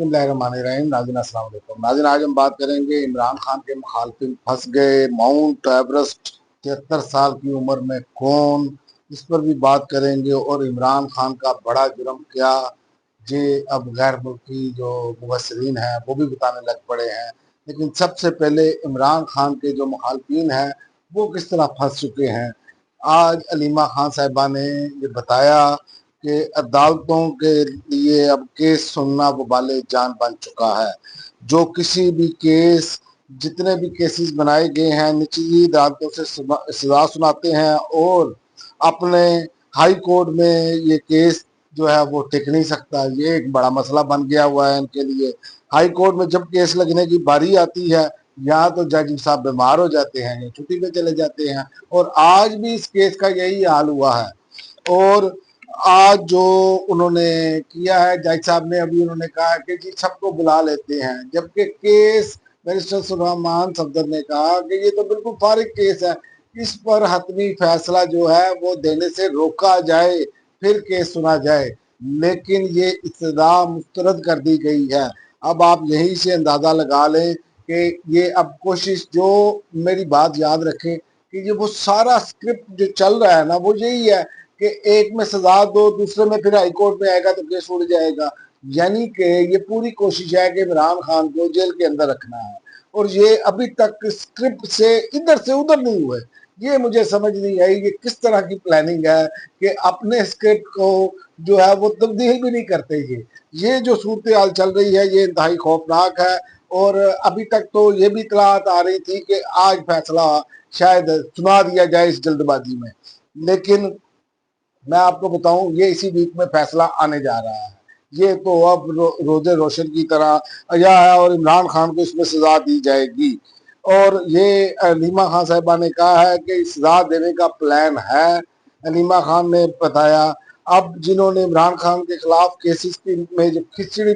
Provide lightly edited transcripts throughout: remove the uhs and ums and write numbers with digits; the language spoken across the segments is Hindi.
बिस्मिल्लाहिर्रहमानिर्रहीम। नाज़रीन अस्सलाम वालेकुम। नाज़रीन आज हम बात करेंगे इमरान खान के मुखालफिन फंस गए माउंट एवरेस्ट 73 साल की उम्र में कौन, इस पर भी बात करेंगे। और इमरान खान का बड़ा जुर्म क्या, ये अब गैर मुल्की जो मुबसरीन हैं वो भी बताने लग पड़े हैं। लेकिन सबसे पहले इमरान खान के जो मुखालफिन हैं वो किस तरह फंस चुके हैं। आज अलीमा खान साहिबा ने ये बताया कि अदालतों के लिए अब केस सुनना वबाले जान बन चुका है। जो किसी भी केस, जितने भी केसेस बनाए गए हैं, निचली अदालतों से सजा सुनाते हैं और अपने हाई कोर्ट में ये केस जो है वो टिक नहीं सकता। ये एक बड़ा मसला बन गया हुआ है इनके लिए। हाई कोर्ट में जब केस लगने की बारी आती है, यहाँ तो जज साहब बीमार हो जाते हैं या छुट्टी पे चले जाते हैं। और आज भी इस केस का यही हाल हुआ है। और आज जो उन्होंने किया है जज साहब ने, अभी उन्होंने कहा कि जी सबको बुला लेते हैं, जबकि केस बैरिस्टर सुलेमान सफदर ने कहा कि ये तो बिल्कुल फारिग केस है, इस पर हतमी फैसला जो है वो देने से रोका जाए, फिर केस सुना जाए। लेकिन ये इस्तदा मुस्तरद कर दी गई है। अब आप यहीं से अंदाजा लगा लें कि ये अब कोशिश, जो मेरी बात याद रखें कि ये वो सारा स्क्रिप्ट जो चल रहा है ना वो यही है कि एक में सजा दो, दूसरे में फिर हाई कोर्ट में आएगा तो केस उड़ जाएगा। यानी कि ये पूरी कोशिश है कि इमरान खान को जेल के अंदर रखना है। और ये अभी तक स्क्रिप्ट से इधर से उधर नहीं हुए। ये मुझे समझ नहीं आई ये किस तरह की प्लानिंग है कि अपने स्क्रिप्ट को जो है वो तब्दील भी नहीं करते। ये जो सूरत हाल चल रही है ये इंतहाई खौफनाक है। और अभी तक तो ये भी इतलात आ रही थी कि आज फैसला शायद सुना दिया जाए इस जल्दबाजी में। लेकिन मैं आपको बताऊं ये इसी वीक में फैसला आने जा रहा है। ये तो अब रोजे रोशन की तरह आया है और इमरान खान को इसमें सजा दी जाएगी। और ये अलीमा खान साहिबा ने कहा है कि सजा देने का प्लान है। अलीमा खान ने बताया अब जिन्होंने इमरान खान के खिलाफ केसेस की में जो खिचड़ी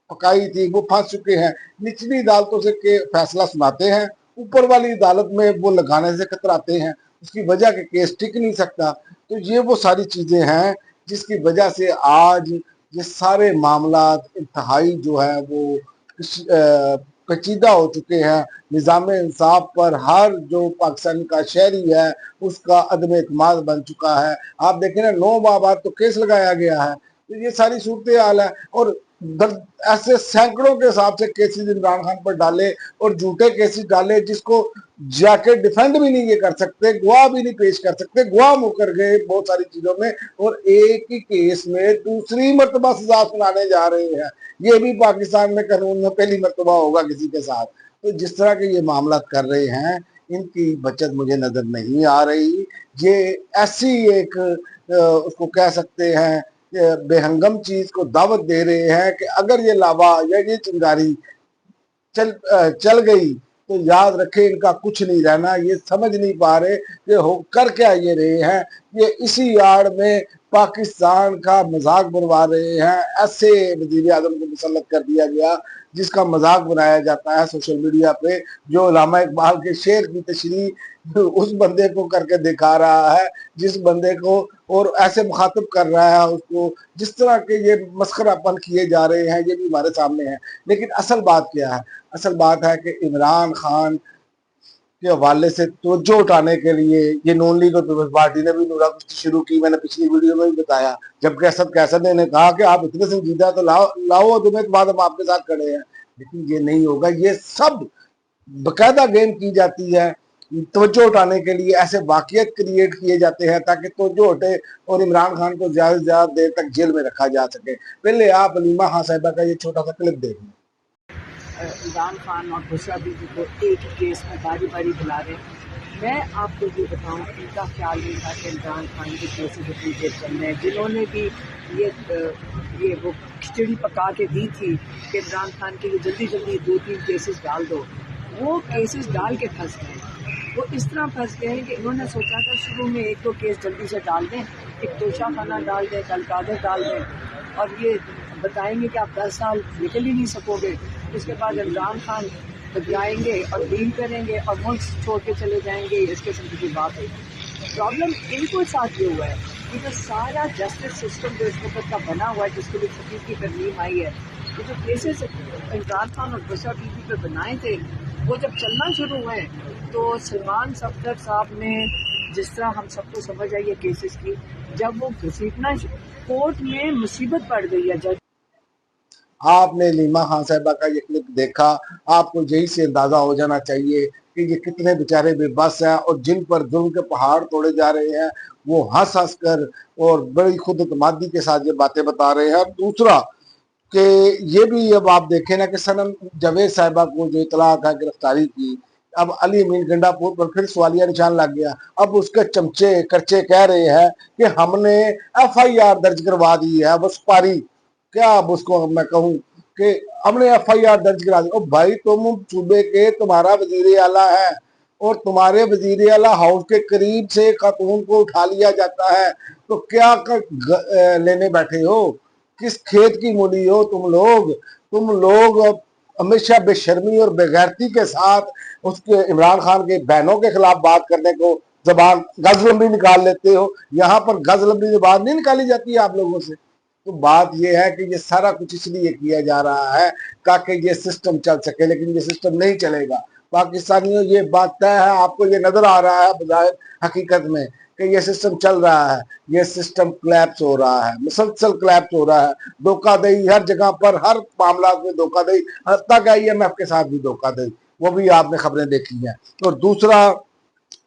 पकाई थी वो फंस चुके हैं। निचली अदालतों से के फैसला सुनाते हैं, ऊपर वाली अदालत में वो लगाने से कतराते हैं, उसकी वजह के केस टिक नहीं सकता। तो ये वो सारी चीजें हैं जिसकी वजह से आज ये सारे मामला इंतहाई जो है वो पेचीदा हो चुके हैं। निज़ाम इंसाफ पर हर जो पाकिस्तान का शहरी है उसका अदम एतमाद बन चुका है। आप देखें ना, 9 माह बाद तो केस लगाया गया है। तो ये सारी सूरत हाल है। और ऐसे सैकड़ों के हिसाब से केसेस इमरान खान पर डाले और झूठे केसेस डाले, जिसको जाके डिफेंड भी नहीं ये कर सकते, गवाह भी नहीं पेश कर सकते, गवाह मुकर गए बहुत सारी चीजों में। और एक ही केस में दूसरी मरतबा सजा सुनाने जा रहे हैं। ये भी पाकिस्तान में कानून में पहली मरतबा होगा किसी के साथ। तो जिस तरह के ये मामला कर रहे हैं इनकी बचत मुझे नजर नहीं आ रही। ये ऐसी एक उसको कह सकते हैं बेहंगम चीज को दावत दे रहे हैं कि अगर ये लावा या ये चिंगारी चल गई तो याद रखे इनका कुछ नहीं रहना। ये समझ नहीं पा रहे कि हो कर क्या ये रहे हैं। ये इसी आड़ में पाकिस्तान का मजाक बनवा रहे हैं। ऐसे वजीर आजम को मुसल्लत कर दिया गया जिसका मजाक बनाया जाता है सोशल मीडिया पे, जो अल्लामा इकबाल के शेर की तशरीह उस बंदे को करके दिखा रहा है, जिस बंदे को, और ऐसे मुखातिब कर रहा है उसको। जिस तरह के ये मस्खरापन किए जा रहे हैं ये भी हमारे सामने है। लेकिन असल बात क्या है? असल बात है कि इमरान खान के हवाले से तवज्जो उठाने के लिए ये नून लीग और पीपल्स पार्टी ने भी नूरा कुश्ती शुरू की। मैंने पिछली वीडियो में भी बताया, जब कैसद ने कहा कि आप इतने संजीदा तो लाओ तुम्हें, तो बाद हम आपके साथ खड़े हैं। लेकिन ये नहीं होगा। ये सब बकायदा गेम की जाती है, तवज्जो उठाने के लिए ऐसे वाकयात क्रिएट किए जाते हैं ताकि तवज्जो हटे और इमरान खान को ज्यादा से ज्यादा देर तक जेल में रखा जा सके। पहले आप अलीमा खान साहिबा का ये छोटा सा क्लिप देख लें। इमरान खान और बुशरा बीबी को एक ही केस में बारी बारी बुला रहे हैं। मैं आपको ये बताऊं, इनका ख्याल नहीं था कि इमरान खान के केसेस इतनी देर चल रहे हैं। जिन्होंने भी ये वो खिचड़ी पका के दी थी कि इमरान खान के ये जल्दी जल्दी 2-3 केसेस डाल दो, वो केसेस डाल के फंस गए। वो इस तरह फंस गए हैं कि इन्होंने सोचा था शुरू में 1-2 केस जल्दी से डाल दें, एक तोशा खाना डाल दें, अलकादर डाल दें, और ये बताएंगे कि आप 10 साल निकल ही नहीं सकोगे। उसके बाद इमरान खान जाएंगे और डील करेंगे और मुल्क छोड़ के चले जाएंगे। इस किस्म की बात है। प्रॉब्लम इनको साथ ये हुआ है कि जो सारा जस्टिस सिस्टम जो इस वक्त का बना हुआ है, जिसके लिए फकीर की तरमीम आई है, ये जो केसेस इमरान खान और बुशरा बीबी पे बनाए थे, वो जब चलना शुरू हुए तो सलमान सफदर साहब ने, जिस तरह हम सबको समझ आई है केसेस की, जब वो घसीटना कोर्ट में मुसीबत पड़ गई है जज। आपने लीमा खान साहबा का ये क्लिप देखा, आपको यही से अंदाजा हो जाना चाहिए कि ये कितने बेचारे बेबस हैं और जिन पर जुल्म के पहाड़ तोड़े जा रहे हैं, वो हंस हंस कर और बड़ी खुद एतमादी के साथ ये बातें बता रहे हैं। दूसरा कि ये भी अब आप देखें ना कि सनम जावेद साहिबा को जो इतला था गिरफ्तारी की, अब अली अमीन गंडापुर पर फिर सवालिया निशान लग गया। अब उसके चमचे करचे कह रहे हैं कि हमने FIR दर्ज करवा दी है, बस पारी क्या अब उसको मैं कहूँ कि हमने FIR दर्ज करा दी। और भाई तुम सूबे के, तुम्हारा वजीर आला है और तुम्हारे वजीर आला हाउस के करीब से खातून को उठा लिया जाता है, तो क्या लेने बैठे हो? किस खेत की मूली हो तुम लोग हमेशा बेशर्मी और बेगैरती के साथ उसके इमरान खान के बहनों के खिलाफ बात करने को जबान गज लंबी निकाल लेते हो। यहाँ पर गज लंबी जबान नहीं निकाली जाती है आप लोगों से। तो बात यह है कि ये सारा कुछ इसलिए किया जा रहा है ताकि ये सिस्टम चल सके, लेकिन ये सिस्टम नहीं चलेगा। पाकिस्तानियों, ये बात तय है, आपको ये नजर आ रहा है बजाय हकीकत में कि ये सिस्टम चल रहा है, ये सिस्टम क्लैप्स हो रहा है, मुसलसल क्लैप्स हो रहा है। धोखाधड़ी हर जगह पर, हर मामला में धोखाधड़ी, तक IMF के साथ भी धोखाधड़ी, वो भी आपने खबरें देखी हैं। और दूसरा,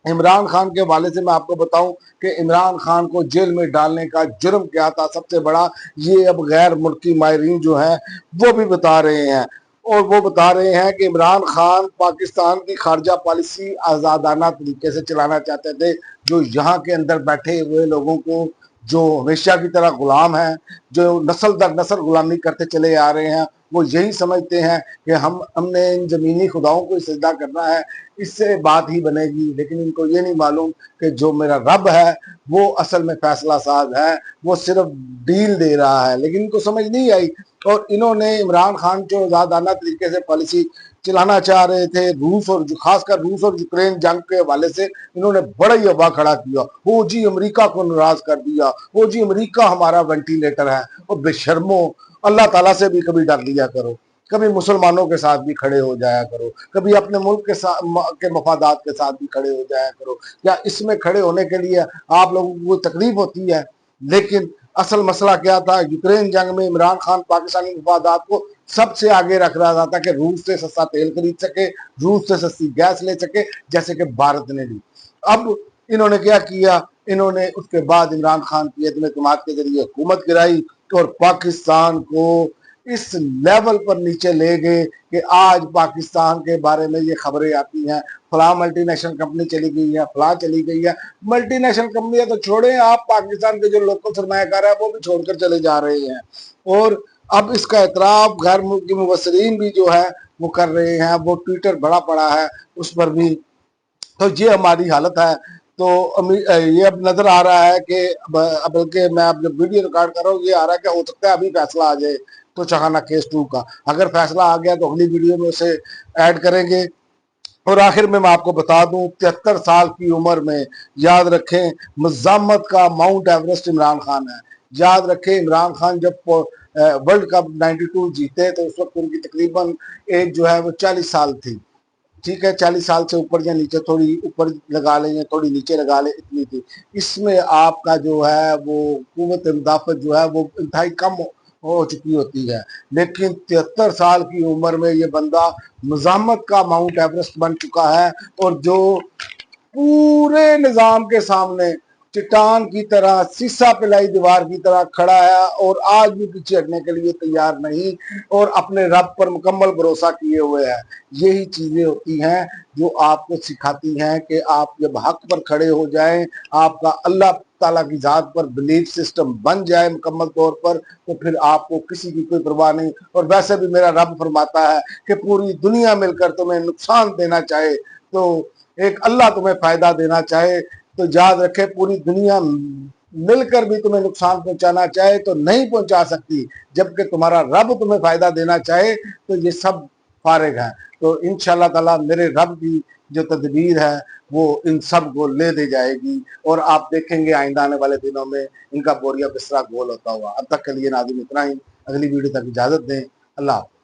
इमरान खान के हवाले से मैं आपको बताऊं कि इमरान खान को जेल में डालने का जुर्म क्या था सबसे बड़ा, ये अब गैर मुल्की माहरीन जो है वो भी बता रहे हैं। और वो बता रहे हैं कि इमरान खान पाकिस्तान की खारजा पॉलिसी आज़ादाना तरीके से चलाना चाहते थे, जो यहाँ के अंदर बैठे हुए लोगों को जो हमेशा की तरह गुलाम है, जो नस्ल दर नस्ल गुलामी करते चले आ रहे हैं, वो यही समझते हैं कि हमने इन जमीनी खुदाओं को सजदा करना है, इससे बात ही बनेगी। लेकिन इनको ये नहीं मालूम कि जो मेरा रब है वो असल में फैसला साज है, वो सिर्फ डील दे रहा है, लेकिन इनको समझ नहीं आई। और इन्होंने इमरान खान जो आज़ादाना तरीके से पॉलिसी चलाना चाह रहे थे, रूस और खासकर रूस और यूक्रेन जंग के हवाले से इन्होंने बड़ा ही हवा खड़ा किया। ओ जी अमेरिका को नाराज कर दिया, ओ जी अमेरिका हमारा वेंटिलेटर है। और बेशर्मो, अल्लाह ताला से भी कभी डर लिया करो, कभी मुसलमानों के साथ भी खड़े हो जाया करो, कभी अपने मुल्क के साथ के मफादात के साथ भी खड़े हो जाया करो। क्या इसमें खड़े होने के लिए आप लोगों को तकलीफ होती है? लेकिन असल मसला क्या था, यूक्रेन जंग में इमरान खान पाकिस्तानी मफादात को सबसे आगे रख रहा था कि रूस से सस्ता तेल खरीद सके, रूस से सस्ती गैस ले सके, जैसे कि भारत ने ली। अब इन्होंने क्या किया, इन्होंने उसके बाद इमरान खान की इत्मीनान एतमाद के जरिए हुकूमत गिराई और पाकिस्तान को इस लेवल पर नीचे ले गए कि आज पाकिस्तान के बारे में ये खबरें आती हैं, फला मल्टीनेशनल कंपनी चली गई है, फला चली गई है। मल्टीनेशनल कंपनियां तो छोड़े, आप पाकिस्तान के जो लोकल सरमायाकार है वो भी छोड़कर चले जा रहे हैं। और अब इसका एतराफ गैर मुल्की मुबसरीन भी जो है वो कर रहे हैं, वो ट्विटर बड़ा पड़ा है उस पर भी। तो ये हमारी हालत है। तो ये अब नजर आ रहा है कि बल्कि मैं अब जब वीडियो रिकॉर्ड कर रहा हूँ, ये आ रहा है कि हो सकता है अभी फैसला आ जाए तो चाहना केस 2 का। अगर फैसला आ गया तो अगली वीडियो में उसे ऐड करेंगे। और आखिर में मैं आपको बता दूं, 73 साल की उम्र में, याद रखें, मज़ामत का माउंट एवरेस्ट इमरान खान है। याद रखें, इमरान खान जब वर्ल्ड कप 92 जीते तो उस वक्त उनकी तकरीबन एज जो है वो 40 साल थी। ठीक है, 40 साल से ऊपर या नीचे, थोड़ी ऊपर लगा लें या थोड़ी नीचे लगा लें, इतनी थी। इसमें आपका जो है वो कुव्वत मुदाफ़त जो है वो इंतहाई कम हो चुकी होती है। लेकिन 73 साल की उम्र में ये बंदा मज़ामत का माउंट एवरेस्ट बन चुका है, और जो पूरे निज़ाम के सामने चट्टान की तरह, शीशा पिलाई दीवार की तरह खड़ा है और आज भी पीछे हटने के लिए तैयार नहीं, और अपने रब पर मुकम्मल भरोसा किए हुए है। यही चीजें होती हैं जो आपको सिखाती हैं कि आप जब हक पर खड़े हो जाएं, आपका अल्लाह ताला की जात पर बिलीफ सिस्टम बन जाए मुकम्मल तौर पर, तो फिर आपको किसी की कोई परवाह नहीं। और वैसे भी मेरा रब फरमाता है कि पूरी दुनिया मिलकर तुम्हें नुकसान देना चाहे तो एक अल्लाह तुम्हें फायदा देना चाहे तो याद रखे, पूरी दुनिया मिलकर भी तुम्हें नुकसान पहुंचाना चाहे तो नहीं पहुंचा सकती, जबकि तुम्हारा रब तुम्हें फायदा देना चाहे तो ये सब फारिग है। तो इंशाल्लाह ताला मेरे रब की जो तदबीर है वो इन सब को ले दे जाएगी, और आप देखेंगे आइंदा आने वाले दिनों में इनका बोरिया बिस्तरा गोल होता हुआ। अब तक के लिए नाज़रीन इतना ही, अगली वीडियो तक इजाजत दें। अल्लाह हाफ़िज़।